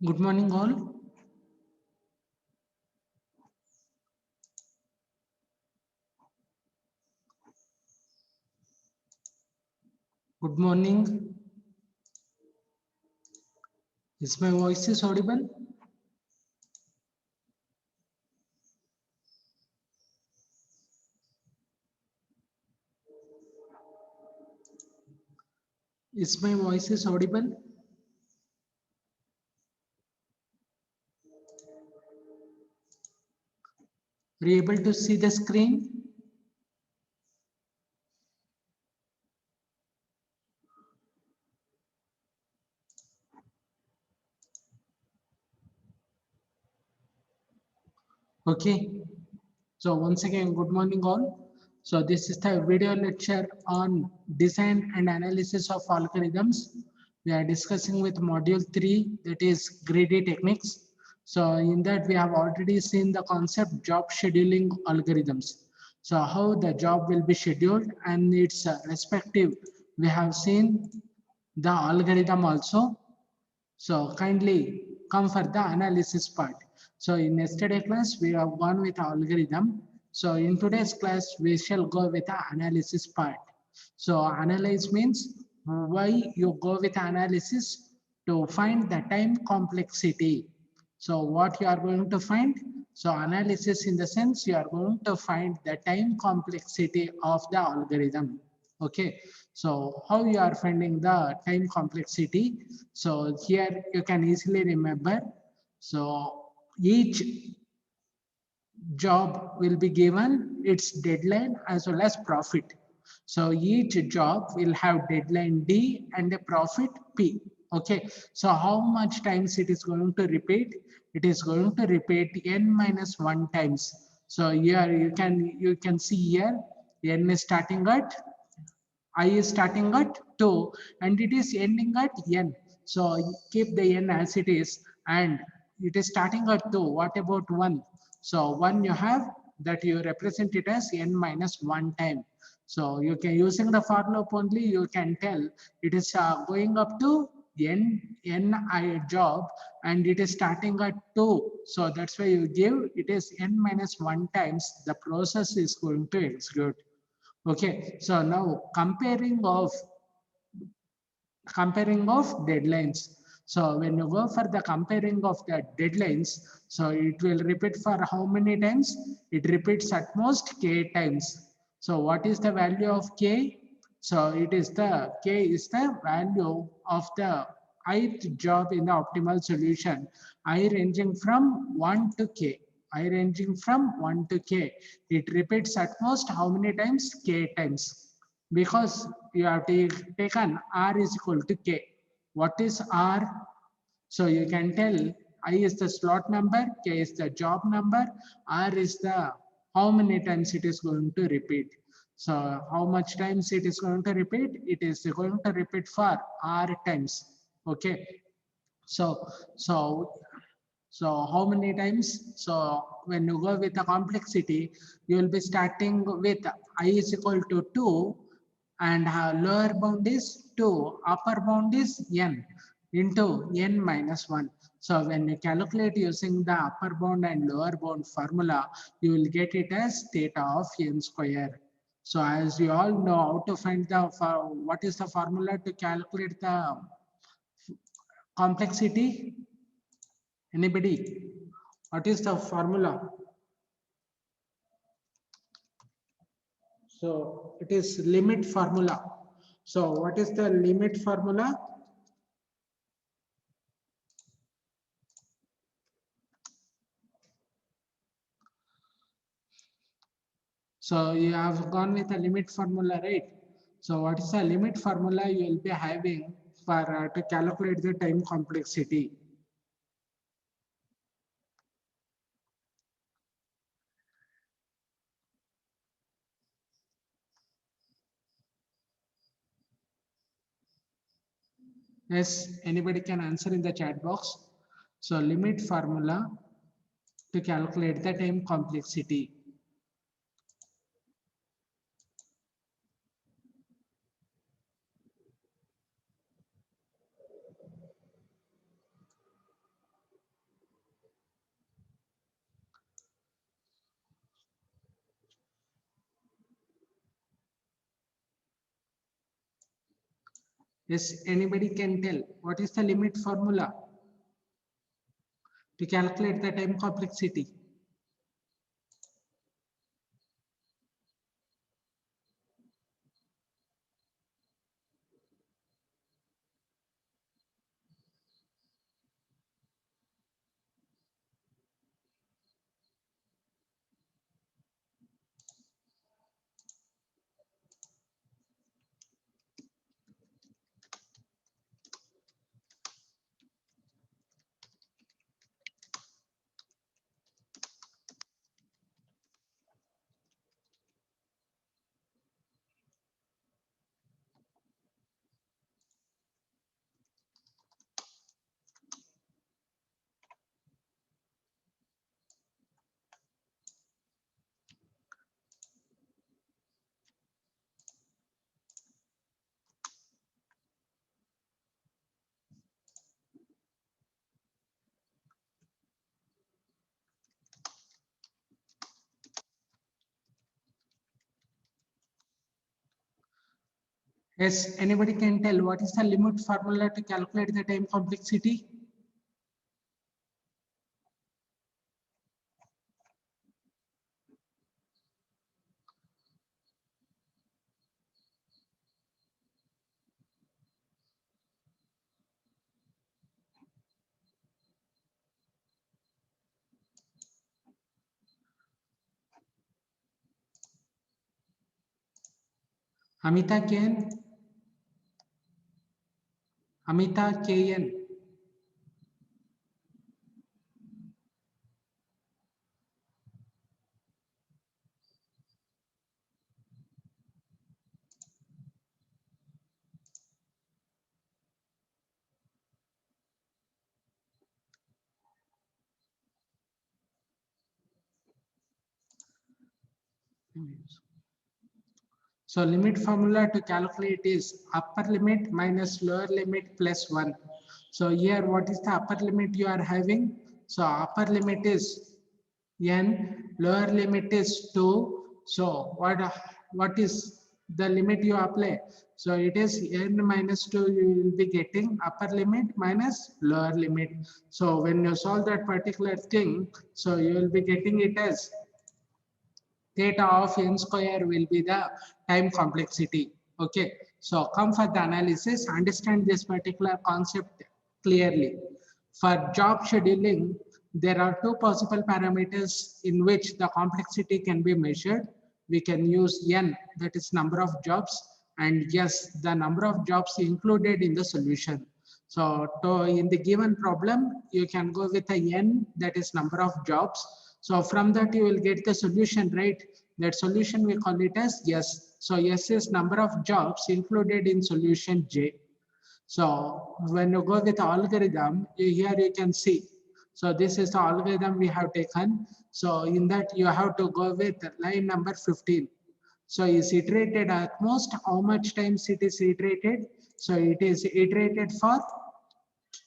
Good morning, all. Good morning. Is my voice is audible? Is my voice is audible? Are you able to see the screen? Okay. So once again, good morning, all. So this is the video lecture on design and analysis of algorithms. We are discussing with module 3, that is greedy techniques. So in that we have already seen the concept job scheduling algorithms. So how the job will be scheduled and its respective. We have seen the algorithm also. So kindly come for the analysis part. So in yesterday class, we have gone with algorithm. So in today's class, we shall go with the analysis part. So analyze means why you go with analysis to find the time complexity. So what you are going to find? So analysis in the sense you are going to find the time complexity of the algorithm. Okay, so how you are finding the time complexity? So here you can easily remember. So each job will be given its deadline as well as profit. So each job will have deadline D and a profit P. Okay, so how much times it is going to repeat? It is going to repeat n minus 1 times. So here you can see here n is starting at I is starting at 2 and it is ending at n. So keep the n as it is and it is starting at 2. What about 1? So 1 you have that you represent it as n minus 1 time. So you can using the for loop only you can tell it is going up to n I job and it is starting at 2. So that's why you give it is n minus 1 times the process is going to execute. Okay, so now comparing of deadlines. So when you go for the comparing of the deadlines, so it will repeat for how many times? It repeats at most k times. So what is the value of k? So it is the k is the value of the ith job in the optimal solution, I ranging from 1 to k. I ranging from 1 to k. It repeats at most how many times? K times. Because you have taken r is equal to k. What is r? So you can tell I is the slot number, k is the job number, r is the how many times it is going to repeat. So how much times it is going to repeat? It is going to repeat for r times. Okay. So so so how many times? So when you go with the complexity, you will be starting with I is equal to 2 and lower bound is 2, upper bound is n into n minus 1. So when you calculate using the upper bound and lower bound formula, you will get it as theta of n square. So as you all know how to find the, what is the formula to calculate the complexity? Anybody? What is the formula? So it is limit formula. So what is the limit formula? So you have gone with a limit formula, right? So what is the limit formula you will be having for to calculate the time complexity? Yes, anybody can answer in the chat box. So limit formula to calculate the time complexity. Yes, anybody can tell what is the limit formula to calculate the time complexity? Yes, anybody can tell what is the limit formula to calculate the time complexity? Amita KN? Amita KN? So limit formula to calculate is upper limit minus lower limit plus 1. So here what is the upper limit you are having? So upper limit is n, lower limit is 2. So what is the limit you apply? So it is n minus 2 you will be getting upper limit minus lower limit. So when you solve that particular thing, so you will be getting it as theta of n square will be the time complexity. Okay, so come for the analysis, understand this particular concept clearly. For job scheduling, there are two possible parameters in which the complexity can be measured. We can use n, that is number of jobs, and yes, the number of jobs included in the solution. So in the given problem, you can go with a n, that is number of jobs. So from that you will get the solution, right? That solution we call it as yes. So yes is number of jobs included in solution J. So when you go with algorithm, here you can see. So this is the algorithm we have taken. So in that you have to go with line number 15. So is iterated at most, how much times it is iterated? So it is iterated for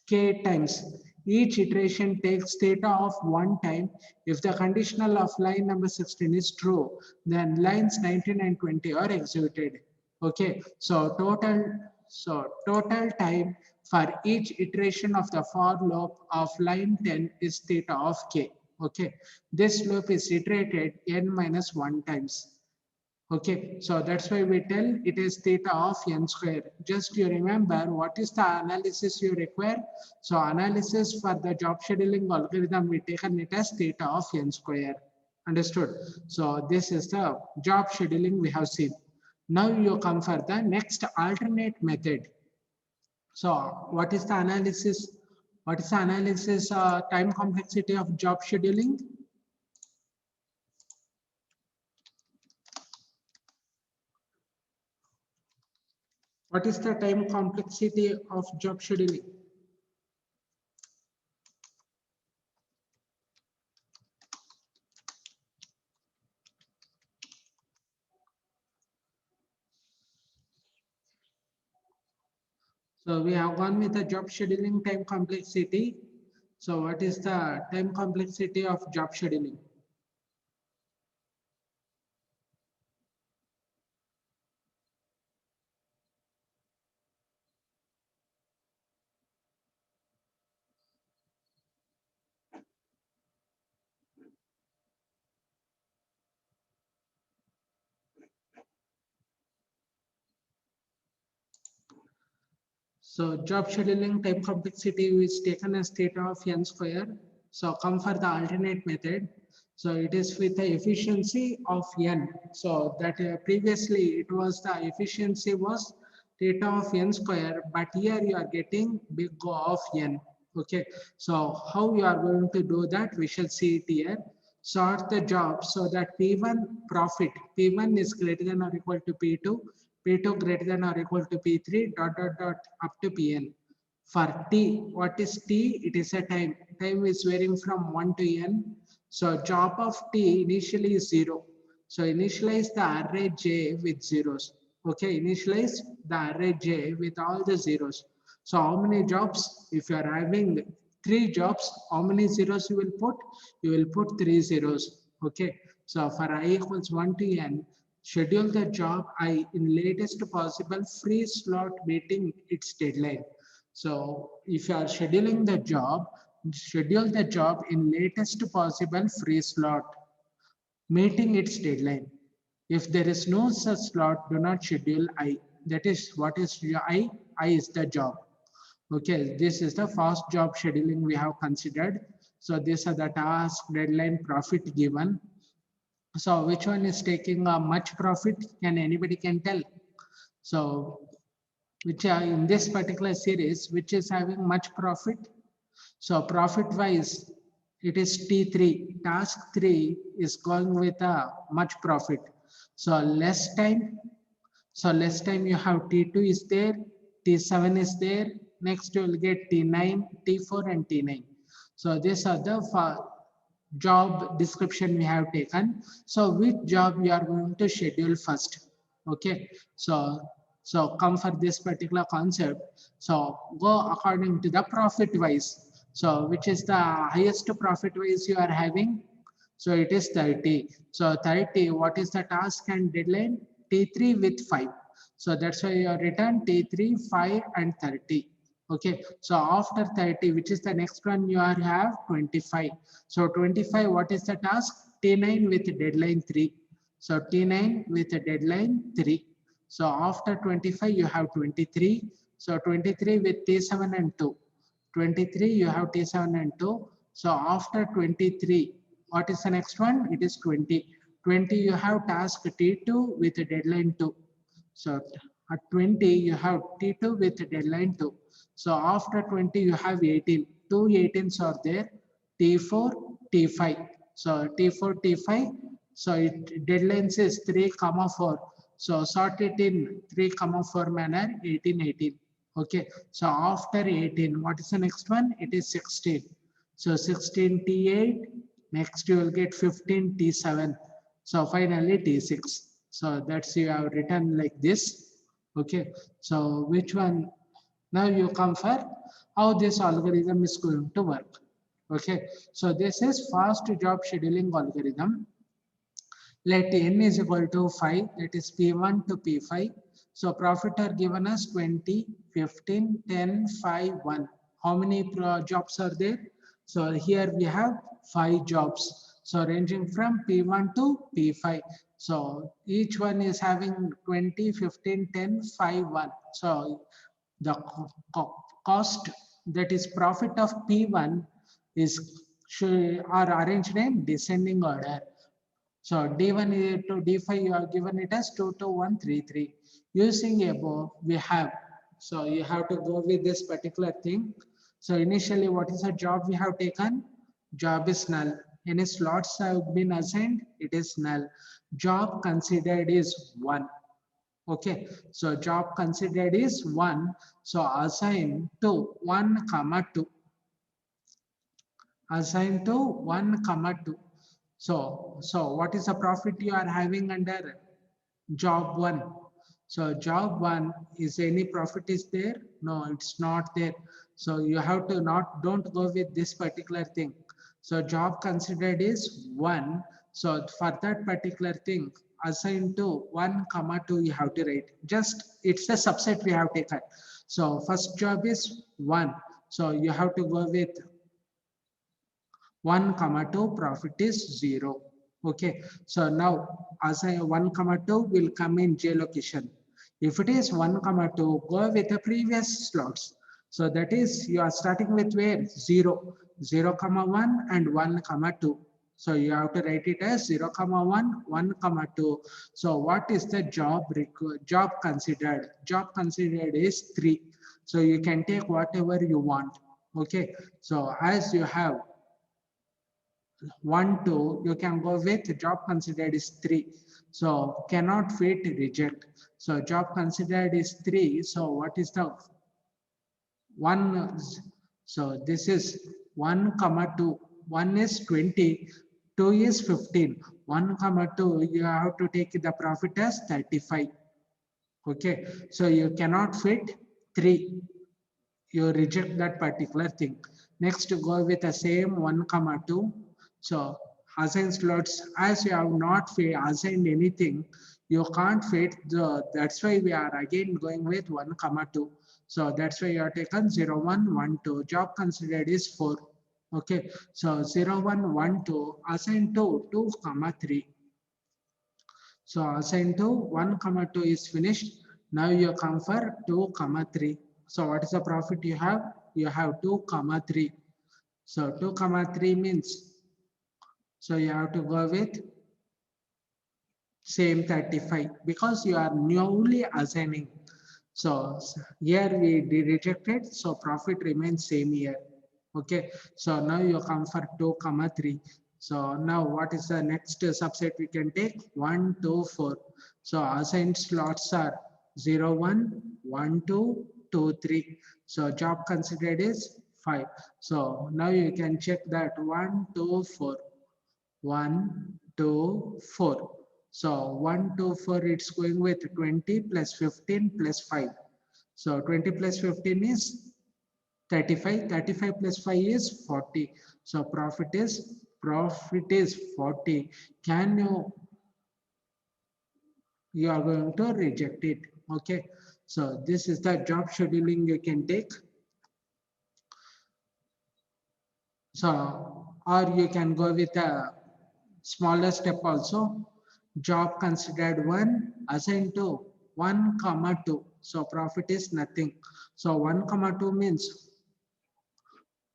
k times. Each iteration takes theta of 1 time. If the conditional of line number 16 is true, then lines 19 and 20 are executed. Okay, so total time for each iteration of the for loop of line 10 is theta of k. Okay, this loop is iterated n minus 1 times. Okay, so that's why we tell it is theta of n square. Just you remember what is the analysis you require. So analysis for the job scheduling algorithm, we taken it as theta of n square. Understood? So this is the job scheduling we have seen. Now you come for the next alternate method. So what is the analysis? What is the analysis time complexity of job scheduling? What is the time complexity of job scheduling? So we have gone with the job scheduling time complexity. So what is the time complexity of job scheduling? So job scheduling time complexity is taken as theta of n square. So come for the alternate method. So it is with the efficiency of n. So that previously it was the efficiency was theta of n square, but here you are getting big O of n. Okay. So how you are going to do that? We shall see it here. Sort the job so that P1 profit, P1 is greater than or equal to P2, P2 greater than or equal to P3 dot dot dot up to Pn. For T, what is T? It is a time. Time is varying from 1 to n. So job of T initially is 0. So initialize the array J with zeros. Okay, initialize the array J with all the zeros. So how many jobs? If you are having 3 jobs, how many zeros you will put? You will put 3 zeros. Okay, so for I equals 1 to n, schedule the job I in latest possible free slot meeting its deadline. So if you are scheduling the job, schedule the job in latest possible free slot meeting its deadline. If there is no such slot, do not schedule I. That is what is I? I is the job. Okay, this is the first job scheduling we have considered. So these are the task, deadline, profit given. So which one is taking much profit? Can anybody can tell? So which are in this particular series, which is having much profit? So profit wise, it is T3. Task 3 is going with a much profit. So less time. So less time you have T2 is there, T7 is there. Next you will get T9, T4 and T9. So these are the job description we have taken. So which job you are going to schedule first? Okay. So come for this particular concept. So go according to the profit wise. So which is the highest profit wise you are having? So it is 30. So 30, what is the task and deadline? T3 with 5. So that's why you are written T3, 5 and 30. Okay, so after 30, which is the next one you are have 25. So 25, what is the task? T9 with deadline 3. So T9 with a deadline 3. So after 25, you have 23. So 23 with T7 and 2. 23, you have T7 and 2. So after 23, what is the next one? It is 20. 20, you have task T2 with a deadline 2. So at 20, you have T2 with a deadline 2. So after 20, you have 18. Two 18s are there, T4, T5. So T4, T5. So it deadlines is 3, 4. So sort it in 3, 4 manner, 18, 18. Okay. So after 18, what is the next one? It is 16. So 16 T8. Next you will get 15 T7. So finally T6. So that's you have written like this. Okay. So which one? Now you come for how this algorithm is going to work. Okay. So this is fast job scheduling algorithm. Let n is equal to 5, that is P1 to P5. So profit are given as 20, 15, 10, 5, 1. How many jobs are there? So here we have 5 jobs. So ranging from P1 to P5. So each one is having 20, 15, 10, 5, 1. So the cost, that is profit of P1 is are arranged in descending order. So D1 to D5 you are given it as 2 to 1, 3, 3. Using above we have, so you have to go with this particular thing. So initially what is a job we have taken? Job is null. Any slots have been assigned? It is null. Job considered is 1. Okay, so job considered is 1. So assign to 1 comma 2. Assign to 1 comma 2. So what is the profit you are having under job 1? So job 1 is any profit is there? No, it's not there. So you have to don't go with this particular thing. So job considered is 1. So for that particular thing, assign to 1 comma 2 you have to write. Just it's a subset we have taken. So first job is 1. So you have to go with 1 comma 2, profit is 0. Okay, so now as I 1 comma 2 will come in J location. If it is 1 comma 2, go with the previous slots. So that is, you are starting with where? 0, 0 comma 1 and 1 comma 2. So you have to write it as 0 comma 1, 1 comma 2. So what is the job considered? Job considered is 3. So you can take whatever you want. Okay. So as you have 1, 2, you can go with job considered is 3. So cannot fit, reject. So job considered is 3. So what is the 1? So this is 1 comma 2. 1 is 20, 2 is 15. 1 comma 2, you have to take the profit as 35. Okay. So you cannot fit 3. You reject that particular thing. Next, go with the same 1 comma 2. So assign slots, as you have not assigned anything, you can't fit the, that's why we are again going with 1 comma 2. So that's why you are taken 0 1 1 2. Job considered is 4. Okay. So 0 1 1 2, assign to 2 comma 3. So assign to 1 comma 2 is finished. Now you come for 2 comma 3. So what is the profit you have? You have 2 comma 3. So 2 comma 3 means, so you have to go with same 35 because you are newly assigning. So here we rejected, so profit remains same here. Okay, so now you come for 2 comma 3. So now what is the next subset we can take? 1 2 4. So assigned slots are 0 1 1 2 2 3. So job considered is 5. So now you can check that 1 2 4 1 2 4. So 1 2 4, it's going with 20 plus 15 plus 5. So 20 plus 15 is 35. 35 plus 5 is 40. So profit is 40. Can you are going to reject it. Okay. So this is the job scheduling you can take. So or you can go with a smaller step also. Job considered 1, assigned to 1 comma 2. So profit is nothing. So 1 comma 2 means,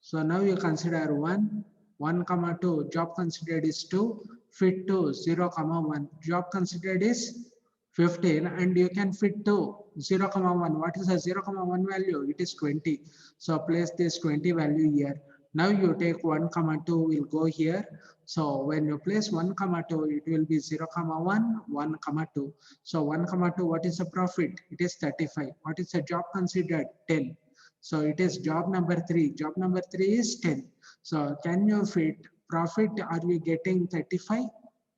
so now you consider 1, 1 comma 2, job considered is 2, fit to 0 comma 1, job considered is 15 and you can fit to 0 comma 1. What is the 0 comma 1 value? It is 20. So place this 20 value here. Now you take 1 comma 2 will go here. So when you place 1 comma 2, it will be 0 comma 1, 1 comma 2. So 1 comma 2, what is the profit? It is 35. What is the job considered? 10. So it is job number 3. Job number 3 is 10. So can you fit profit? Are you getting 35?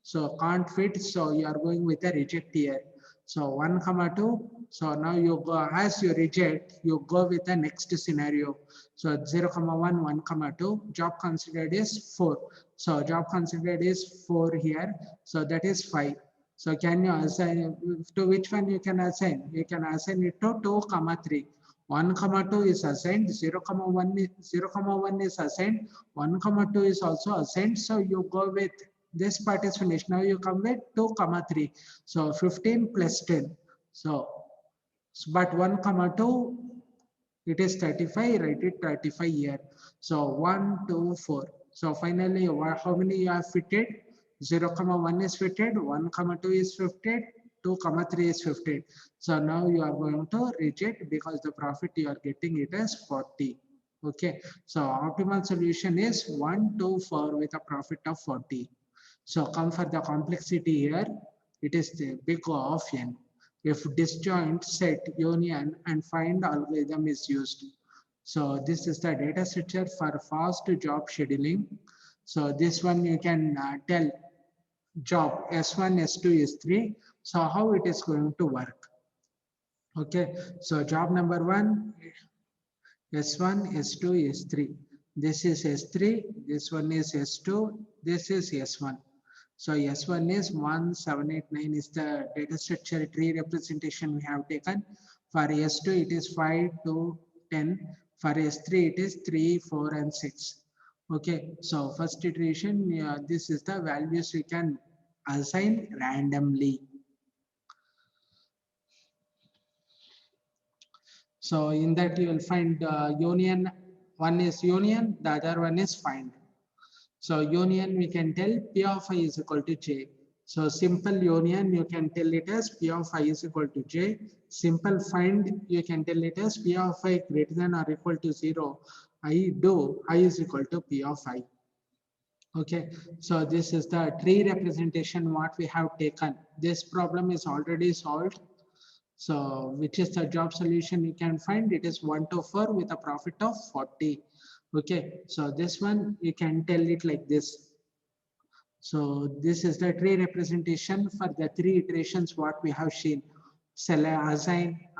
So can't fit. So you are going with a reject here. So 1 comma 2. So now you go, as you reject, you go with the next scenario. So 0 comma 1, 1 comma 2. Job considered is 4. So job considered is 4 here. So that is 5. So can you assign to which one you can assign? You can assign it to 2 comma 3. 1 comma 2 is assigned, 0 comma 1 is 0 comma 1 is assigned, 1 comma 2 is also assigned. So you go with this part is finished. Now you come with 2 comma 3. So 15 plus 10. So but 1 comma 2, it is 35, write it 35 here. So 1 2 4. So finally how many you have fitted? 0 comma 1 is fitted, 1 comma 2 is fitted, 2 comma 3 is fitted. So now you are going to reject because the profit you are getting it as 40. Okay. So optimal solution is 1 2 4 with a profit of 40. So come for the complexity here. It is the big O of n. If disjoint, set, union, and find algorithm is used. So this is the data structure for fast job scheduling. So this one you can tell job S1, S2, S3. So how it is going to work. Okay. So job number 1, S1, S2, S3. This is S3. This one is S2. This is S1. So S1 is 1, 7, 8, 9 is the data structure tree representation we have taken. For S2 it is 5 to 10. For S3 it is 3, 4 and 6. Okay, so first iteration, this is the values we can assign randomly. So in that you will find union, one is union, the other one is find. So union we can tell P of I is equal to J. So simple union you can tell it as P of I is equal to J. Simple find you can tell it as P of I greater than or equal to 0. I do I is equal to P of I. Okay, so this is the tree representation what we have taken. This problem is already solved. So which is the job solution you can find? It is 1 to 4 with a profit of 40. Okay, so this one you can tell it like this. So this is the tree representation for the three iterations what we have seen. Select,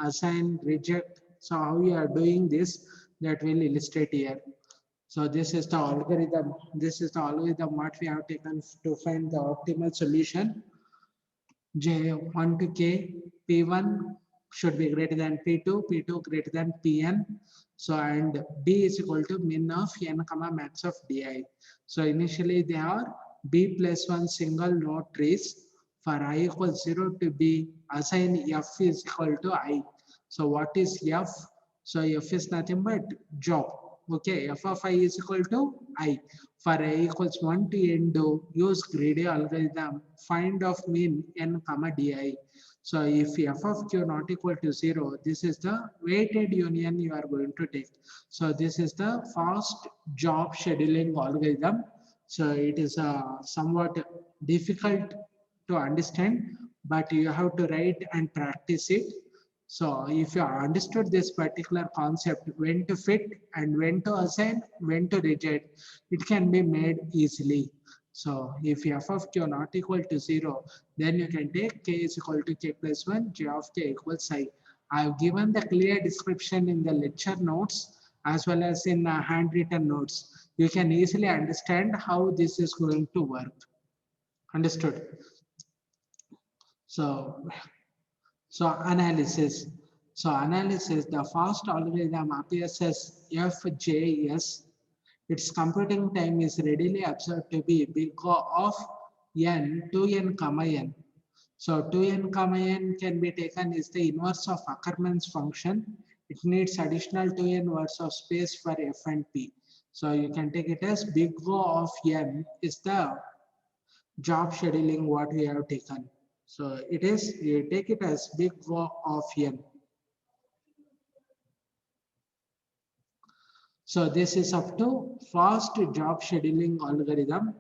assign, reject. So how we are doing this, that will illustrate here. So this is the algorithm. This is the algorithm what we have taken to find the optimal solution. J1 to K, P1 should be greater than P2, P2 greater than Pn. So and D is equal to min of n comma max of Di. So initially they are B plus 1 single node trees. For I equals 0 to B, assign F is equal to I. So what is F? So F is nothing but job. Okay, F of I is equal to I. For I equals 1 to n do use greedy algorithm, find of mean n comma Di. So if f of q not equal to 0, this is the weighted union you are going to take. So this is the fast job scheduling algorithm. So it is somewhat difficult to understand, but you have to write and practice it. So if you understood this particular concept, when to fit and when to assign, when to reject, it can be made easily. So if f of q not equal to 0, then you can take k is equal to k plus 1, j of k equals I. I have given the clear description in the lecture notes as well as in handwritten notes. You can easily understand how this is going to work. Understood? So analysis. So analysis, the first algorithm appears as FJS. Its computing time is readily observed to be big of n, 2n comma n. So 2n comma n can be taken as the inverse of Ackermann's function. It needs additional 2n words of space for f and p. So you can take it as big O of n is the job scheduling what we have taken. So it is, you take it as big O of n. So this is up to fast job scheduling algorithm.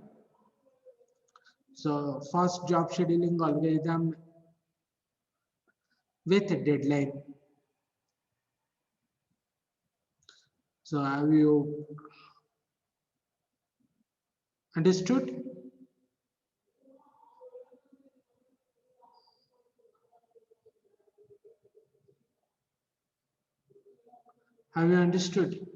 So fast job scheduling algorithm with deadline. So have you understood? Have you understood?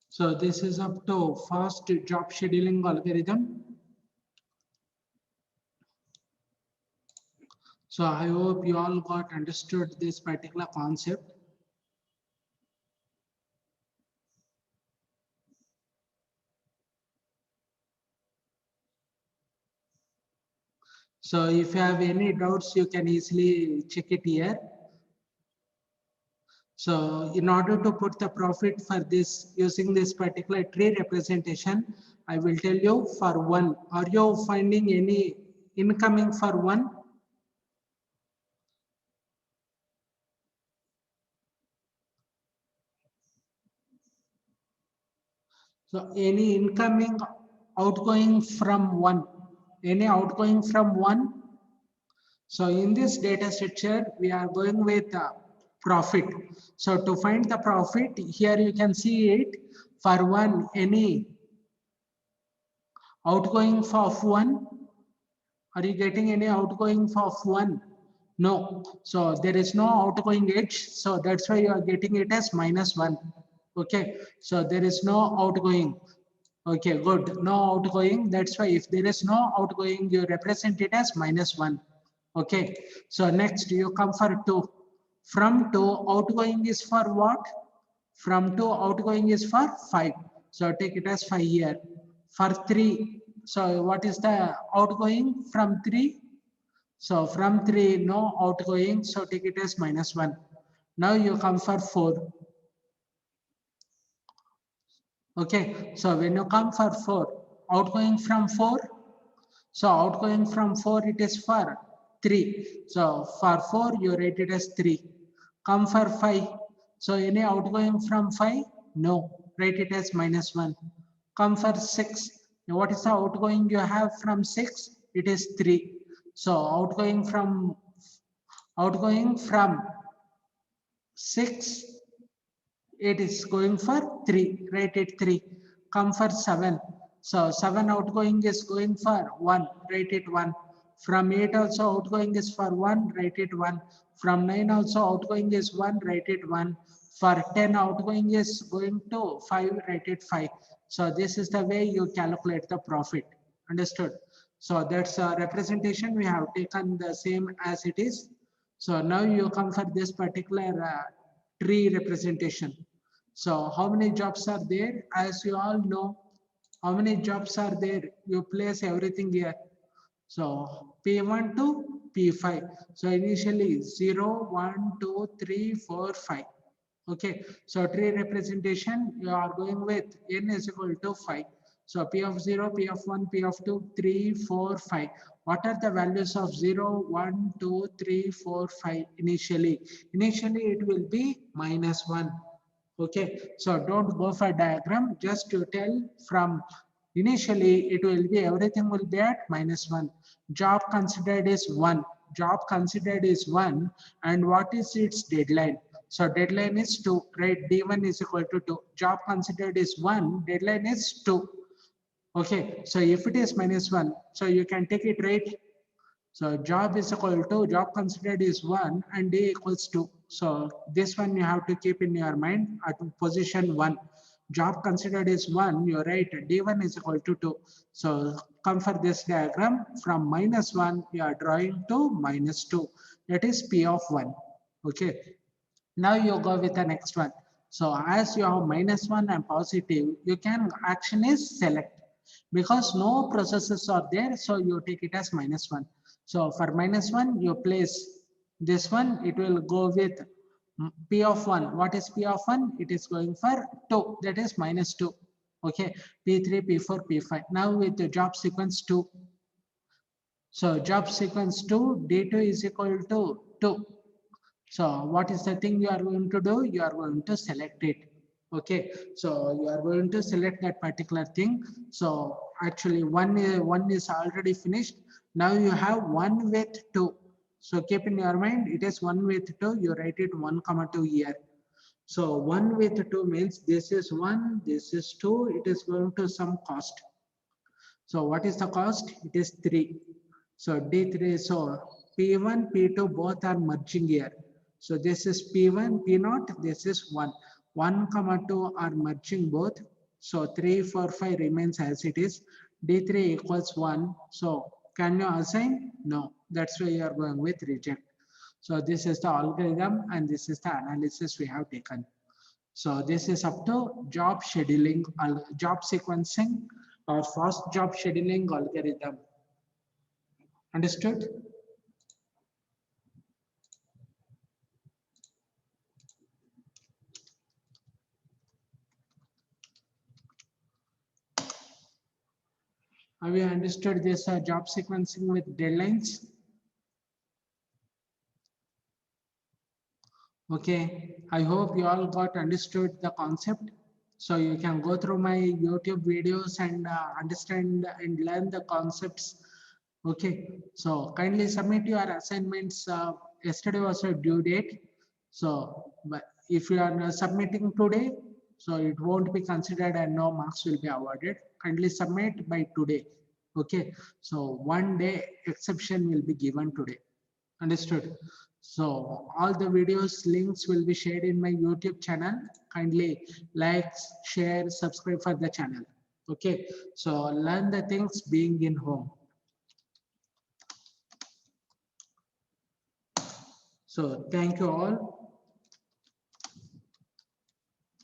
So this is up to fast job scheduling algorithm. So I hope you all got understood this particular concept. So if you have any doubts, you can easily check it here. So in order to put the profit for this using this particular tree representation, I will tell you for one. Are you finding any incoming for one? So any incoming outgoing from one, any outgoing from one. So in this data structure, we are going with profit. So to find the profit, here you can see it for one, any outgoing of one. Are you getting any outgoing of one? No. So there is no outgoing edge. So that's why you are getting it as -1. Okay. So there is no outgoing. Okay, good. No outgoing. That's why if there is no outgoing, you represent it as -1. Okay. So next you come for 2. From 2, outgoing is for what? From 2, outgoing is for 5. So take it as 5 here. For 3, so what is the outgoing from 3? So from 3, no outgoing, so take it as -1. Now you come for 4. Okay, so when you come for 4, outgoing from 4, so outgoing from 4 it is for 3. So for 4 you rate it as 3. Come for 5. So any outgoing from 5? No, rate it as -1. Come for 6. Now what is the outgoing you have from 6? It is 3. So outgoing from 6, it is going for 3, rated 3. Come for 7. So 7 outgoing is going for 1, rated 1. From 8 also outgoing is for 1, rated 1. From 9 also outgoing is 1, rated 1. For 10 outgoing is going to 5, rated 5. So this is the way you calculate the profit. Understood? So that's a representation. We have taken the same as it is. So now you come for this particular tree representation. So how many jobs are there? As you all know, how many jobs are there? You place everything here. So P1 to P5. So initially 0, 1, 2, 3, 4, 5. Okay. So tree representation, you are going with n is equal to 5. So P of 0, P of 1, P of 2, 3, 4, 5. What are the values of 0, 1, 2, 3, 4, 5 initially? Initially it will be -1. Okay, so don't go for diagram, just to tell from initially it will be everything will be at -1. Job considered is 1. Job considered is 1, and what is its deadline? So deadline is 2, right? D1 is equal to 2. Job considered is 1, deadline is 2. Okay, so if it is -1, so you can take it right. So job is equal to, job considered is 1 and D equals 2. So this one you have to keep in your mind at position 1. Job considered is 1, you write D1 is equal to 2. So come for this diagram, from -1 you are drawing to -2. That is P of 1. Okay. Now you go with the next one. So as you have -1 and positive, you can action is select. Because no processes are there, so you take it as -1. So for -1, you place this one, it will go with P of 1. What is P of 1? It is going for 2, that is -2. Okay, P3, P4, P5. Now with the job sequence 2. So job sequence 2, D2 is equal to 2. So what is the thing you are going to do? You are going to select it. Okay, so you are going to select that particular thing. So actually one is already finished. Now you have 1 with 2. So keep in your mind, it is 1 with 2. You write it 1, 2 here. So 1 with 2 means this is 1, this is 2. It is going to some cost. So what is the cost? It is 3. So D3, so P1, P2 both are merging here. So this is P1, P0, this is 1. 1, 2 are merging both. So 3, 4, 5 remains as it is. D3 equals 1. So can you assign? No. That's why you are going with reject. So this is the algorithm and this is the analysis we have taken. So this is up to job scheduling, job sequencing or fast job scheduling algorithm. Understood? Have you understood this job sequencing with deadlines? Okay, I hope you all got understood the concept. So you can go through my YouTube videos and understand and learn the concepts. Okay, so kindly submit your assignments. Yesterday was a due date. So but if you are submitting today, so it won't be considered and no marks will be awarded. Kindly submit by today. Okay, so one day exception will be given today. Understood? So all the videos links will be shared in my YouTube channel. Kindly like, share, subscribe for the channel. Okay, so learn the things being in home. So thank you all.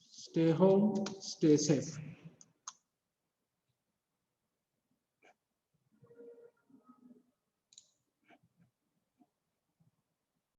Stay home, stay safe.